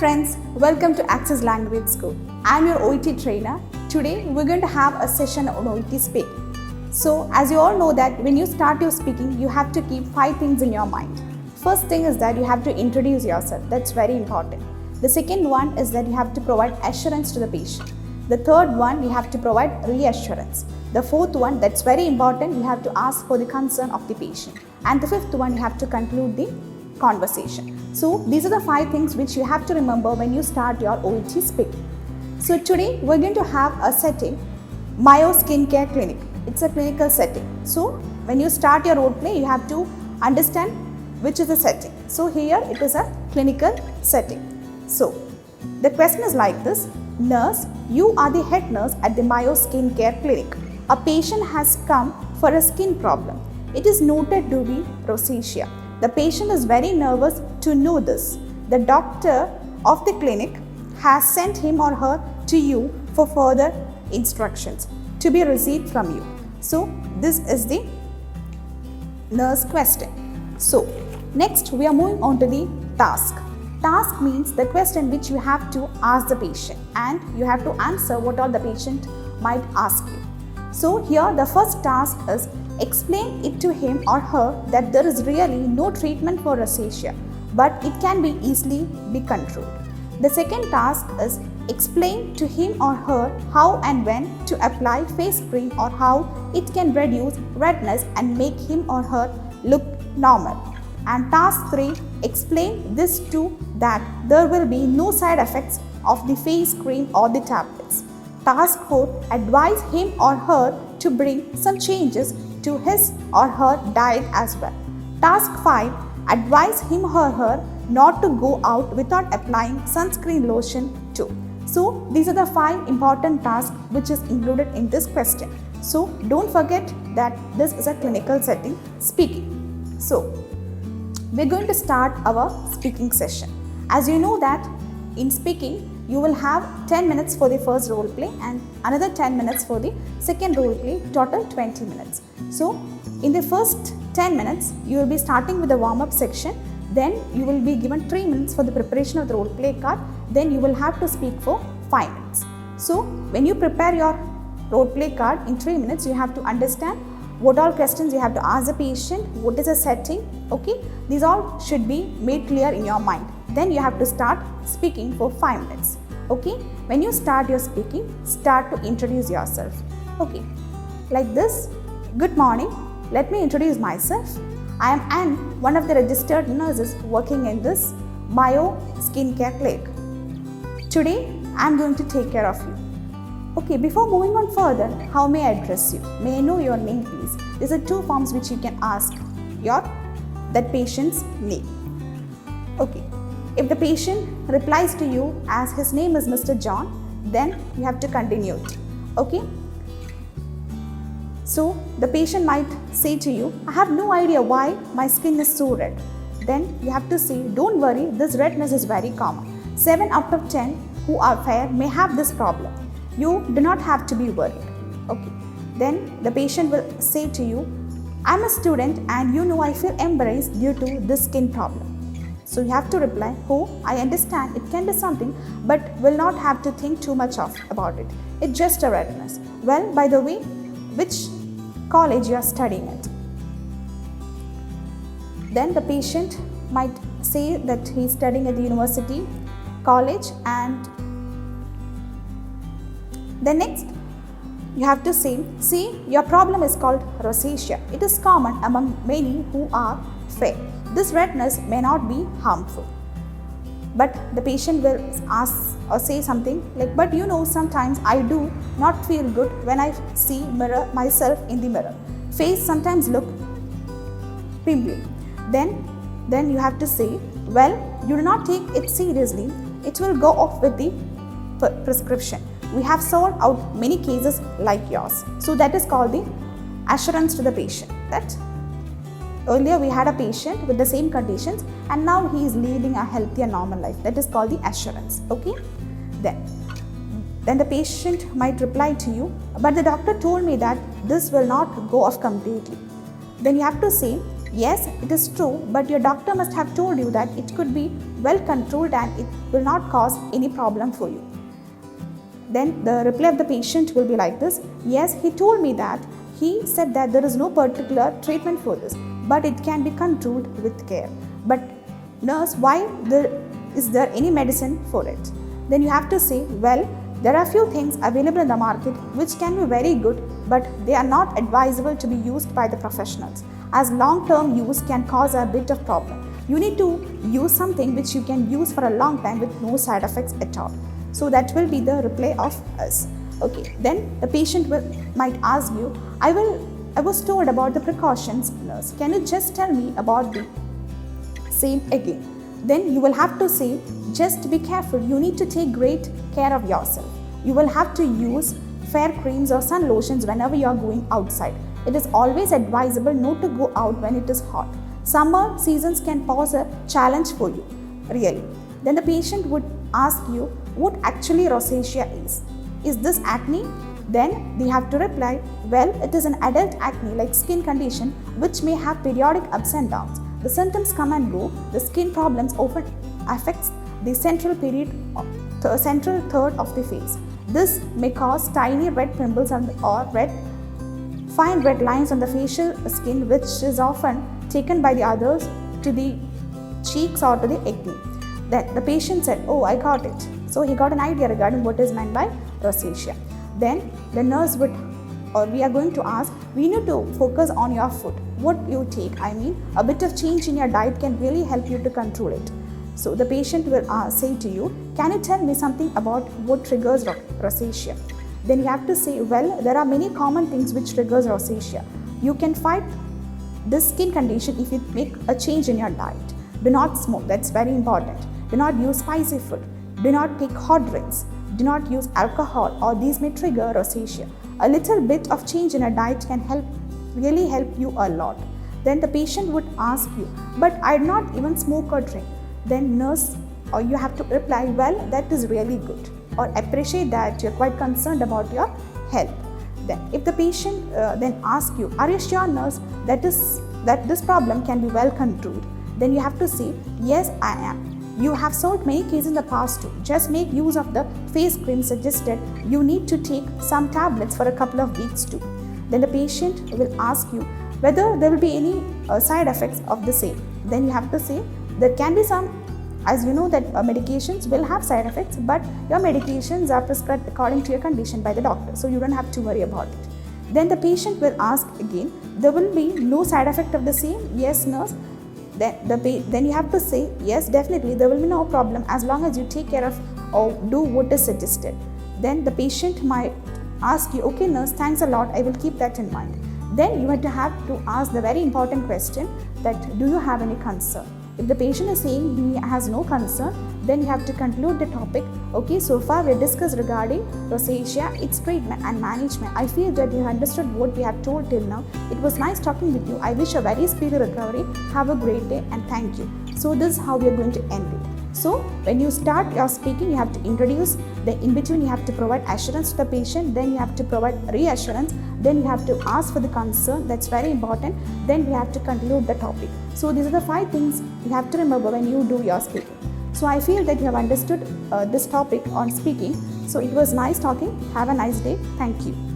friends, welcome to Access Language School. I am your OET trainer. Today we're going to have a session on OET speaking. So as you all know that when you start your speaking, you have to keep 5 things in your mind. First thing is that you have to introduce yourself. That's very important. The second one is that you have to provide assurance to the patient. The third one, you have to provide reassurance. The fourth one, that's very important, you have to ask for the concern of the patient. And the fifth one, you have to conclude the conversation. So these are the 5 things which you have to remember when you start your OET speaking. So today we're going to have a setting, Mayo Skincare Clinic. It's a clinical setting. So when you start your role play, you have to understand which is the setting. So here it is a clinical setting. So the question is like this: Nurse, you are the head nurse at the Mayo Skincare Clinic. A patient has come for a skin problem. It is noted to be rosacea. The patient is very nervous to know this. The doctor of the clinic has sent him or her to you for further instructions to be received from you. So this is the nurse question. So next we are moving on to the task. Task means the question which you have to ask the patient and you have to answer what all the patient might ask you. So here the first task is explain it to him or her that there is really no treatment for rosacea, but it can be easily be controlled. The second task is explain to him or her how and when to apply face cream or how it can reduce redness and make him or her look normal. And task 3, explain this to that there will be no side effects of the face cream or the tablets. Task 4, advise him or her to bring some changes to his or her diet as well. Task 5, advise him or her not to go out without applying sunscreen lotion too. So these are the 5 important tasks which is included in this question. So don't forget that this is a clinical setting speaking. So we're going to start our speaking session. As you know that in speaking, you will have 10 minutes for the first role play and another 10 minutes for the second role play, total 20 minutes. So in the first 10 minutes, you will be starting with the warm-up section. Then you will be given 3 minutes for the preparation of the role play card. Then you will have to speak for 5 minutes. So when you prepare your role play card in 3 minutes, you have to understand what all questions you have to ask the patient, what is the setting, okay? These all should be made clear in your mind. Then you have to start speaking for 5 minutes, okay? When you start your speaking, start to introduce yourself, okay? Like this: good morning, let me introduce myself. I am Anne, one of the registered nurses working in this Mayo Skincare Clinic. Today, I am going to take care of you. Okay, before moving on further, how may I address you? May I know your name, please? These are 2 forms which you can ask that patient's name. Okay, if the patient replies to you as his name is Mr. John, then you have to continue it. Okay? So the patient might say to you, I have no idea why my skin is so red. Then you have to say, don't worry, this redness is very common. 7 out of 10 who are fair may have this problem. You do not have to be worried. Okay. Then the patient will say to you, I'm a student and you know I feel embarrassed due to this skin problem. So you have to reply, oh, I understand it can be something, but will not have to think too much about it. It's just a redness. Well, by the way, which college you are studying at? Then the patient might say that he is studying at the university, college, and then next you have to say, see, your problem is called rosacea. It is common among many who are fair. This redness may not be harmful. But the patient will ask or say something like, but you know, sometimes I do not feel good when I see myself in the mirror. Face sometimes look pimply. Then you have to say, well, you do not take it seriously. It will go off with the prescription. We have solved out many cases like yours. So that is called the assurance to the patient. That earlier we had a patient with the same conditions and now he is leading a healthy and normal life. That is called the assurance. Okay? Then the patient might reply to you, but the doctor told me that this will not go off completely. Then you have to say, Yes, it is true, but your doctor must have told you that it could be well controlled and it will not cause any problem for you. Then the reply of the patient will be like this. Yes, he told me that. He said that there is no particular treatment for this, but it can be controlled with care. But nurse, why is there any medicine for it? Then you have to say, well, there are few things available in the market which can be very good, but they are not advisable to be used by the professionals, as long-term use can cause a bit of problem. You need to use something which you can use for a long time with no side effects at all. So that will be the reply of us. Okay, then the patient might ask you, I was told about the precautions, nurse. Can you just tell me about the same again? Then you will have to say, just be careful. You need to take great care of yourself. You will have to use fair creams or sun lotions whenever you are going outside. It is always advisable not to go out when it is hot. Summer seasons can pose a challenge for you, really. Then the patient would ask you what actually rosacea is. Is this acne? Then they have to reply, well, it is an adult acne like skin condition which may have periodic ups and downs. The symptoms come and go. The skin problems often affects the central third of the face. This may cause tiny red pimples or fine red lines on the facial skin, which is often taken by the others to the cheeks or to the acne. Then the patient said, oh, I got it. So he got an idea regarding what is meant by rosacea. Then the nurse we are going to ask, we need to focus on your food. What you take, a bit of change in your diet can really help you to control it. So the patient will say to you, can you tell me something about what triggers rosacea? Then you have to say, well, there are many common things which triggers rosacea. You can fight this skin condition if you make a change in your diet. Do not smoke, that's very important. Do not use spicy food. Do not take hot drinks. Do not use alcohol, or these may trigger rosacea. A little bit of change in a diet can really help you a lot. Then the patient would ask you, but I do not even smoke or drink. Then nurse, or you have to reply, well, that is really good, or appreciate that you're quite concerned about your health. Then if the patient then asks you, are you sure, nurse, that this problem can be well controlled? Then you have to say, yes, I am. You have solved many cases in the past too. Just make use of the face cream suggested. You need to take some tablets for a couple of weeks too. Then the patient will ask you whether there will be any side effects of the same. Then you have to say, there can be some, as you know that medications will have side effects, but your medications are prescribed according to your condition by the doctor, so you don't have to worry about it. Then the patient will ask again, there will be no side effect of the same? Yes, nurse. Then you have to say, yes, definitely there will be no problem as long as you take care of or do what is suggested. Then the patient might ask you, okay, nurse, thanks a lot, I will keep that in mind. Then you have to ask the very important question that, do you have any concern? If the patient is saying he has no concern, then you have to conclude the topic. Okay, so far we have discussed regarding rosacea, its treatment and management. I feel that you have understood what we have told till now. It was nice talking with you. I wish a very speedy recovery. Have a great day and thank you. So this is how we are going to end it. So when you start your speaking, you have to introduce, then in between you have to provide assurance to the patient, then you have to provide reassurance, then you have to ask for the concern, that's very important, then we have to conclude the topic. So these are the 5 things you have to remember when you do your speaking. So I feel that you have understood this topic on speaking. So it was nice talking. Have a nice day. Thank you.